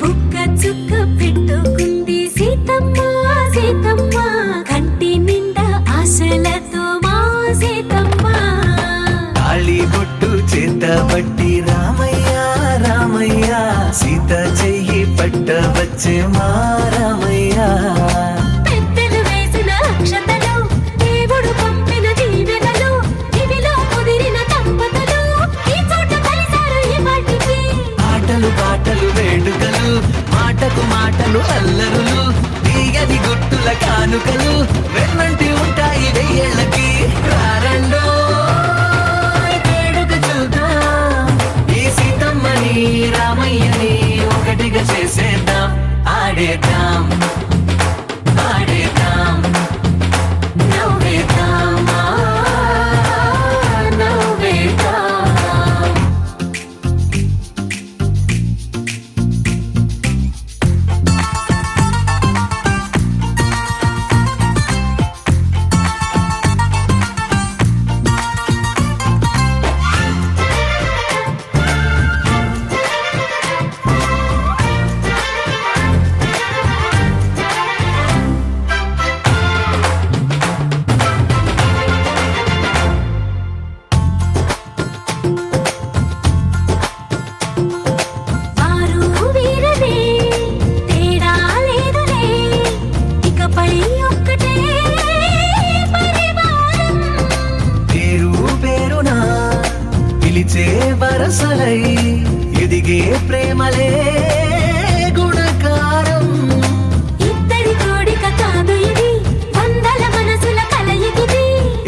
బుక్క చుక్క పెట్టుకుంది సీతమ్మ సీతమ్మ, కంటి నిండా ఆశలతో మా సీతమ్మ. తాళి బొట్టు చేతబట్టి రామయ్య రామయ్య, సీత చెయ్యి పట్ట వచ్చే మా రామయ్య. పెద్దలు వేసిన అక్షతలు, దేవుడు పంపిన దీవెనలు, ఇవిలో కుదిరిన దంపతులు ఈ చోట కలిసారు ఈ వాటికి. ఆటలు పాటలు వేడుకలు, మాటకు మాటలు అల్లరులు, తీయని గుట్టుల కానుకలు వెన్నంటి ఉంటాయి వెయ్యేళ్ళకి. రారండో వేడుక చూద్దాం, ఈ సీతమ్మని రామయ్యని ఒకటిగా చేసేద్దాం. ఆడేద్దాం ఆడేద్దాం నవ్వేద్దాం నవ్వేద్దాం. వారు వీరనే తేడా లేదులే, ఇకపై ఒక్కటే పరివారం. పేరు పేరునా పిలిచే వరసలై ఎదిగే ప్రేమలే గుణకారం. ఇద్దరి కోడిక కాదు ఇది, వందల మనసుల కలయికిది.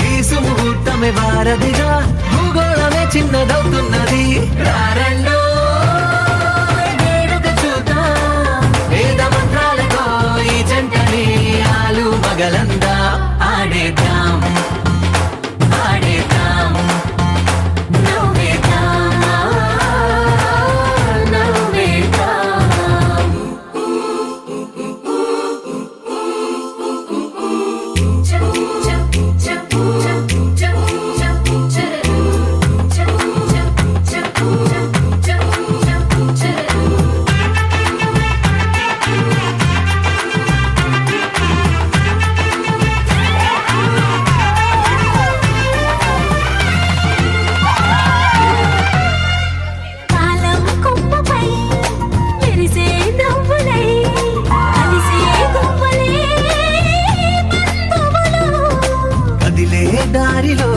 ఈ సుముహూర్తమే వారధిగా, భూగోళమే చిన్నదవుతున్నది. రారండో వేడుక చూద్దాం, వేద మంత్రాలతో ఈ జంటని ఆలు మగలందా. ఆడేద్దాం ఆడేద్దాం నవ్వేద్దాం నవ్వేద్దాం. కాలం కొమ్మపై మెరిసే నవ్వులై, కలిసే గువ్వలే బంధువులు. కదిలే దారిలో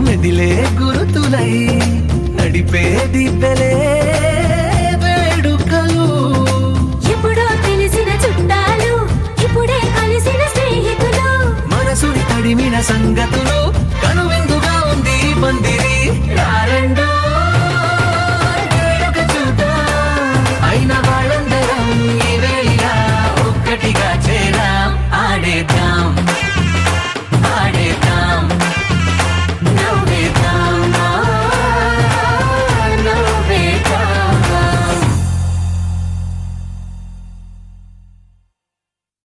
మెదిలే గురుతులై, నడిపే దివ్వెలే